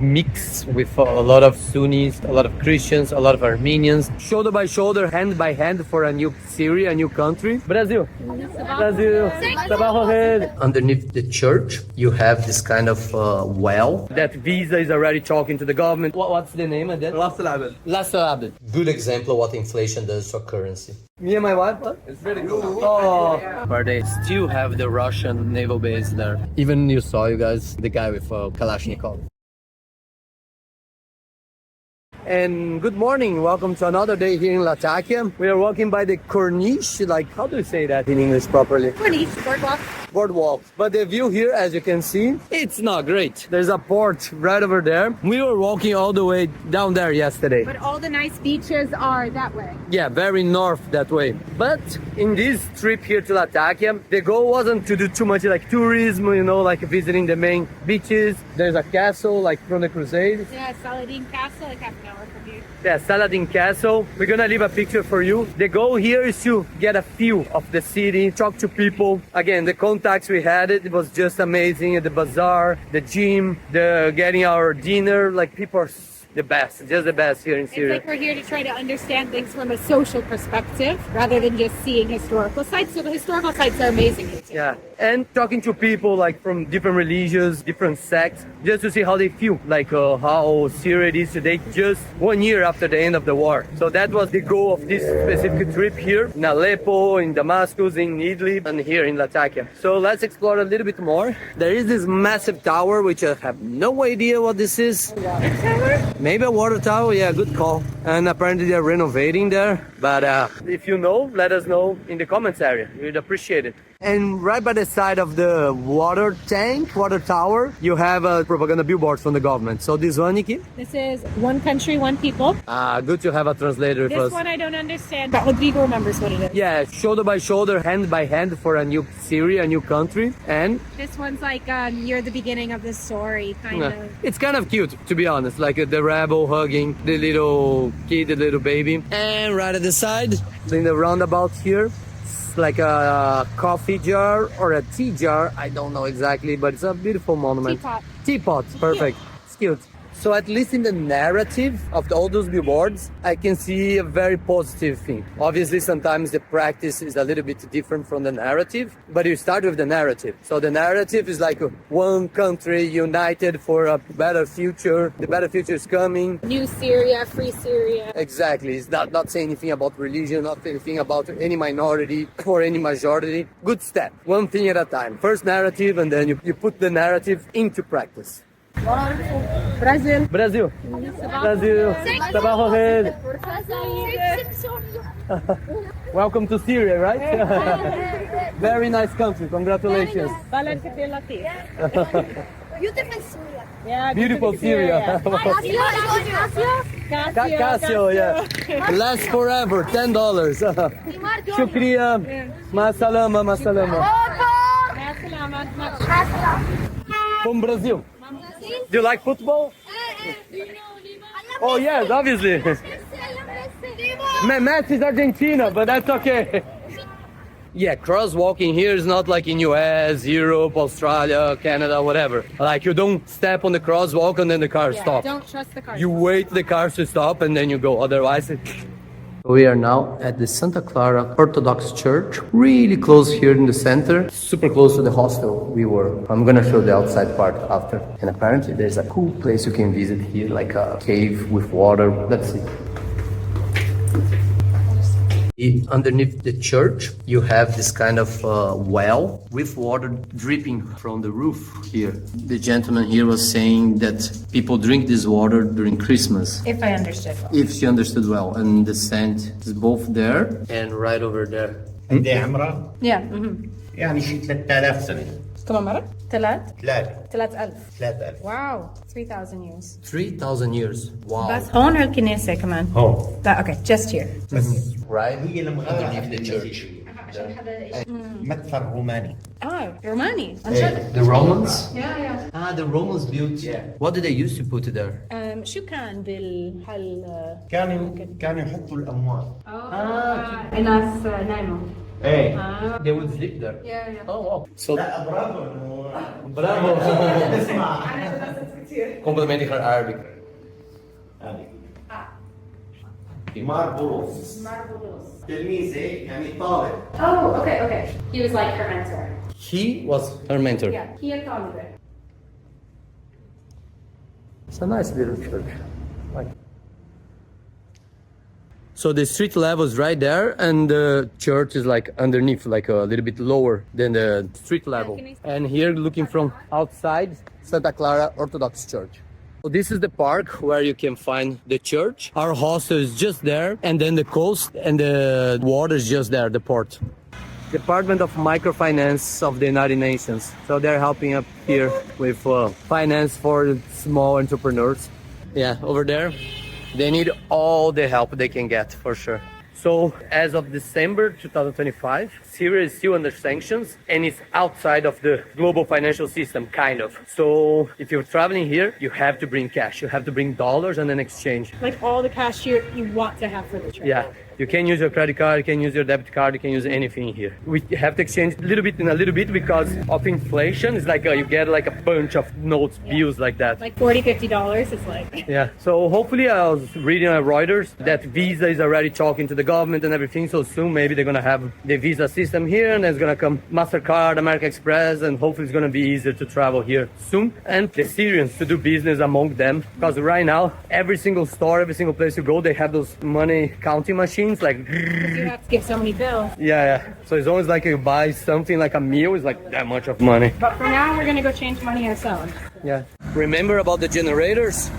mix with a lot of Sunnis, a lot of Christians, a lot of Armenians, shoulder by shoulder, hand by hand for a new Syria, a new country. Brazil. Brazil. Underneath the church, you have this kind of well. That Visa is already talking to the government. What's the name of that? Last Abed. Good example of what inflation does to currency. Me and my wife? It's very good. Oh, where they still have the Russian naval base there. Even you saw, you guys, the guy with Kalashnikov. And good morning, welcome to another day here in Latakia. We are walking by the Corniche, like how do you say that in English properly? Corniche, Boardwalk. Boardwalk. But the view here, as you can see, it's not great. There's a port right over there. We were walking all the way down there yesterday. But all the nice beaches are that way. Yeah, very north that way. But in this trip here to Latakia, the goal wasn't to do too much like tourism, you know, like visiting the main beaches. There's a castle like from the Crusades. Yeah, Saladin Castle, like half an hour from here. Yeah, Saladin Castle. We're gonna leave a picture for you. The goal here is to get a feel of the city, talk to people. Again, the contacts we had, it was just amazing. At the bazaar, the gym, the getting our dinner, like people are the best, just the best here in Syria. It's like we're here to try to understand things from a social perspective rather than just seeing historical sites. So the historical sites are amazing. Yeah, and talking to people like from different religions, different sects, just to see how they feel, like how Syria is today, just 1 year after the end of the war. So that was the goal of this specific trip here in Aleppo, in Damascus, in Idlib, and here in Latakia. So let's explore a little bit more. There is this massive tower, which I have no idea what this is. Maybe a water tower, yeah, good call. And apparently they're renovating there. But if you know, let us know in the comments area. We'd appreciate it. And right by the side of the water tank, water tower, you have a propaganda billboard from the government. So this one, Nikki? This is one country, one people. Good to have a translator with us. This one I don't understand, but Rodrigo remembers what it is. Yeah, shoulder by shoulder, hand by hand for a new Syria, a new country. And this one's like near the beginning of the story, kind of. It's kind of cute, to be honest. Like the rebel hugging the little kid, the little baby. And right at the side, in the roundabout here, like a coffee jar or a tea jar, I don't know exactly, but it's a beautiful monument. Teapot, perfect. It's cute. So at least in the narrative of all those billboards, I can see a very positive thing. Obviously, sometimes the practice is a little bit different from the narrative, but you start with the narrative. So the narrative is like one country united for a better future. The better future is coming. New Syria, free Syria. Exactly. It's not saying anything about religion, not anything about any minority or any majority. Good step. One thing at a time. First narrative, and then you put the narrative into practice. Brazil. Brazil. Brazil. Trabajo red. Welcome to Syria, right? Very nice country. Congratulations. Beautiful Syria. Yeah, beautiful Syria. Casio, yeah. Lasts forever. $10. Shukriya. Masalama, masalama. From Brazil. Do you like football? Oh yes, obviously. Messi is Argentina, but that's okay. Yeah, crosswalking here is not like in US, Europe, Australia, Canada, whatever. Like you don't step on the crosswalk and then the car stops. Don't trust the car. You wait the cars to stop and then you go. Otherwise, we are now at the Santa Clara Orthodox Church, really close here in the center, super close to the hostel we were. I'm gonna show the outside part after. And apparently there's a cool place you can visit here, like a cave with water. Let's see. Underneath the church, you have this kind of well with water dripping from the roof here. The gentleman here was saying that people drink this water during Christmas. If I understood well. If she understood well. And the scent is both there and right over there. هيدي عمرها Yeah. يعني شي 3000 سنة. كمان مرة؟ ثلاثة 3000. 3000 Wow. 3000 years. 3,000 years. Wow. بس هون الكنيسة كمان. هون Okay, just here. Right? هي لما Underneath the church. مدفع روماني. Romani. The Romans? Yeah. The Romans built. Yeah. What did they used to put there? شو كان بالحل؟ كانوا يحطوا الأموال. الناس نايمة. ايه They would sleep there. Yeah. Oh, wow. So, لا برافو انه bravo. اسمع Complimenting her Arabic. هذه ماربولوس تلميذه يعني طالب Oh, okay. He was like her mentor. He was her mentor. Yeah, he had taught me that. It's a nice little church. Like. So the street level is right there, and the church is like underneath, like a little bit lower than the street level. can I see? And here, looking from outside, Santa Clara Orthodox Church. So this is the park where you can find the church. Our hostel is just there, and then the coast and the water is just there, the port. Department of Microfinance of the United Nations. So they're helping up here with finance for small entrepreneurs. Yeah, over there. They need all the help they can get, for sure. So as of December 2025, Syria is still under sanctions and it's outside of the global financial system, kind of. So if you're traveling here, you have to bring cash. You have to bring dollars and then exchange. Like all the cash you want to have for the trip. Yeah. You can use your credit card, you can use your debit card, you can use anything here. We have to exchange a little bit and a little bit because of inflation. It's like you get like a bunch of notes, bills like that. Like $40, $50 is like... Yeah, so hopefully I was reading on Reuters that Visa is already talking to the government and everything, so soon maybe they're gonna have the Visa system here and there's gonna come MasterCard, American Express, and hopefully it's gonna be easier to travel here soon. And the Syrians to do business among them, because right now, every single store, every single place you go, they have those money counting machines, like... You have to give so many bills. Yeah. So it's always like you buy something like a meal, it's like that much of money. But for now, we're gonna go change money ourselves. Yeah. Remember about the generators?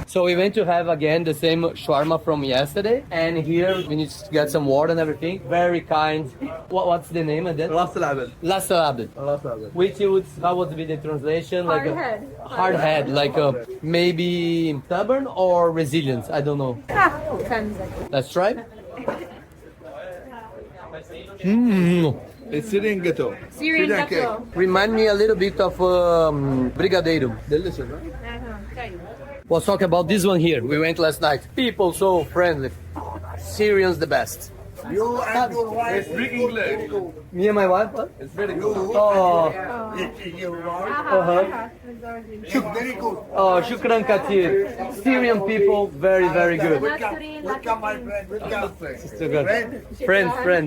So we went to have again the same shawarma from yesterday, and here we need to get some water and everything. Very kind. What's the name of that? Last Abed. Which would, how would be the translation? Hard like head. Hard head, like maybe stubborn or resilient. I don't know. Depends. Let's try. It's Syrian ghetto. Syrian cake. ghetto. Remind me a little bit of brigadeiro. Delicious, right? Was talking about this one here. We went last night. People so friendly. Syrians the best. You and your wife speak English. Me and my wife? What? It's very good. Oh, Your wife. Very good. oh, shukran katir. Syrian people, very, very good. Welcome, my friend. Welcome. So good. Friend. Friend.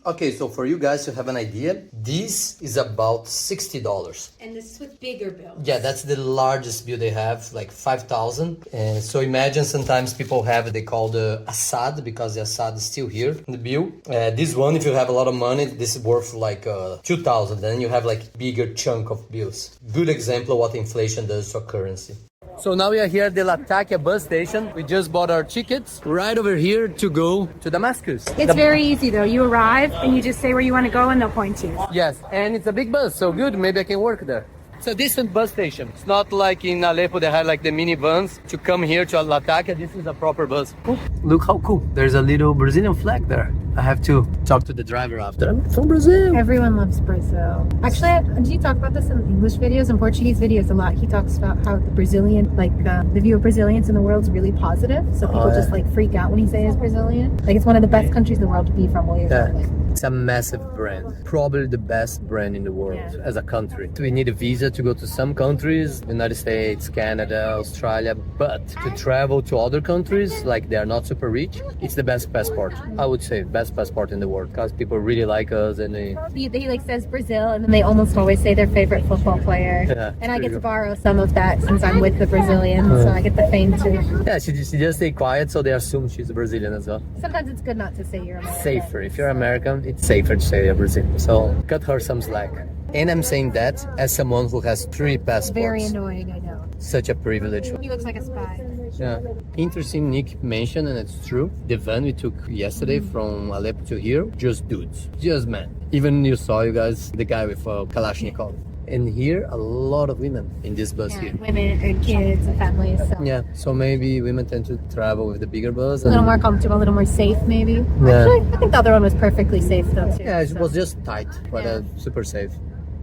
Okay, so for you guys to have an idea, this is about $60. And this is with bigger bills. Yeah, that's the largest bill they have, like 5,000. And so imagine sometimes people have, they call the Assad, because the Assad is still here in the bill. This one, if you have a lot of money, this is worth like 2,000. Then you have like bigger chunk of bills. Good example of what inflation does to a currency. So now we are here at the Latakia bus station. We just bought our tickets right over here to go to Damascus. It's very easy though. You arrive and you just say where you want to go and they'll point you. Yes, and it's a big bus, so good, maybe I can work there. It's a decent bus station. It's not like in Aleppo they had like the minivans to come here to Latakia. This is a proper bus. Ooh, look how cool. There's a little Brazilian flag there. I have to talk to the driver after. I'm from Brazil. Everyone loves Brazil. Actually, do you talk about this in English videos and Portuguese videos a lot? He talks about how the Brazilian, the view of Brazilians in the world is really positive. So people just like freak out when he says Brazilian. Like it's one of the best countries in the world to be from while you're traveling. It's a massive brand. Probably the best brand in the world as a country. We need a visa to go to some countries, United States, Canada, Australia, but to travel to other countries, like they are not super rich, it's the best passport. I would say best passport in the world because people really like us and He like says Brazil and then they almost always say their favorite football player. Yeah, and I get to borrow some of that since I'm with the Brazilians, so I get the fame too. Yeah, she just stay quiet so they assume she's a Brazilian as well. Sometimes it's good not to say you're American. Safer. If you're American, it's safer to say you're Brazilian. So cut her some slack. And I'm saying that as someone who has 3 passports. Very annoying, I know. Such a privilege. He looks like a spy. Yeah. Interesting Nick mentioned, and it's true. The van we took yesterday from Aleppo to here, just dudes. Just men. Even you saw, you guys, the guy with Kalashnikov. And here, a lot of women in this bus here. Women and kids and families. So. Yeah, so maybe women tend to travel with the bigger bus. A little more comfortable, a little more safe maybe. Yeah. Actually, I think the other one was perfectly safe though too. Yeah, it was just tight, but super safe.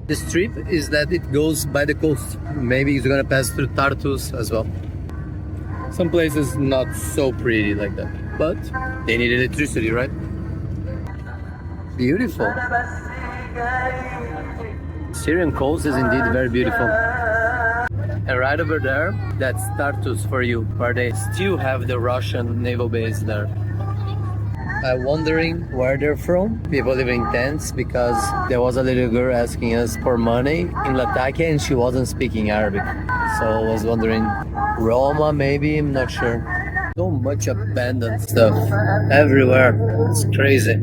The strip is that it goes by the coast. Maybe it's gonna pass through Tartus as well. Some places not so pretty like that, but they need electricity, right? Beautiful. Syrian coast is indeed very beautiful. And right over there, that's Tartus for you, where they still have the Russian naval base there. I'm wondering where they're from. People living in tents, because there was a little girl asking us for money in Latakia and she wasn't speaking Arabic. So I was wondering, Roma maybe, I'm not sure. So much abandoned stuff everywhere. It's crazy.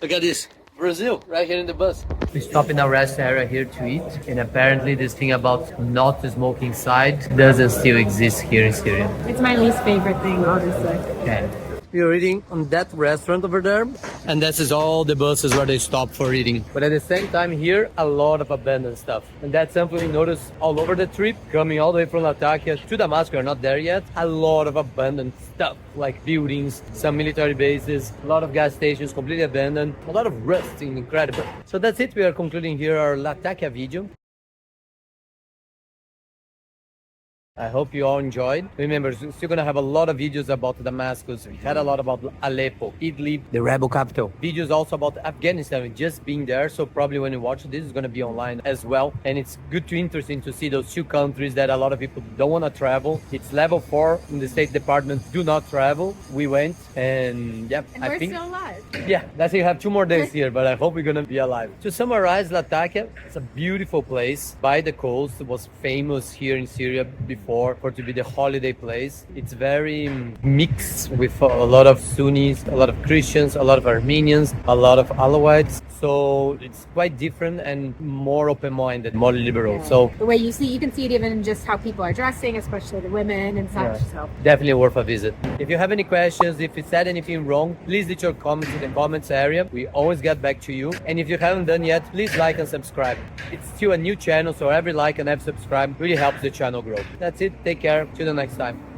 Look at this. Brazil, right here in the bus. We stopped in a rest area here to eat, and apparently this thing about not smoking inside doesn't still exist here in Syria. It's my least favorite thing, honestly. Okay. We are eating on that restaurant over there, and this is all the buses where they stop for eating. But at the same time here, a lot of abandoned stuff. And that's something we noticed all over the trip, coming all the way from Latakia to Damascus, we're not there yet. A lot of abandoned stuff, like buildings, some military bases, a lot of gas stations completely abandoned, a lot of rust, incredible. So that's it, we are concluding here our Latakia video. I hope you all enjoyed. Remember, we're still gonna have a lot of videos about Damascus. We had a lot about Aleppo, Idlib, the rebel capital. Videos also about Afghanistan, just being there. So probably when you watch this is gonna be online as well. And it's good to interesting to see those two countries that a lot of people don't wanna travel. It's level 4 in the State Department, do not travel. We went, and yeah, And I we're think still alive. yeah, that's it. You have 2 more days here, but I hope we're gonna be alive. To summarize, Latakia, it's a beautiful place by the coast. It was famous here in Syria before for to be the holiday place. It's very mixed with a lot of Sunnis, a lot of Christians, a lot of Armenians, a lot of Alawites. So it's quite different and more open-minded, more liberal. So The way you can see it even in just how people are dressing, especially the women and such. yeah, So definitely worth a visit. If you have any questions, if you said anything wrong, please leave your comments in the comments area. We always get back to you. And if you haven't done yet, please like and subscribe. It's still a new channel, so every like and every subscribe really helps the channel grow. That's it. Take care. Till the next time.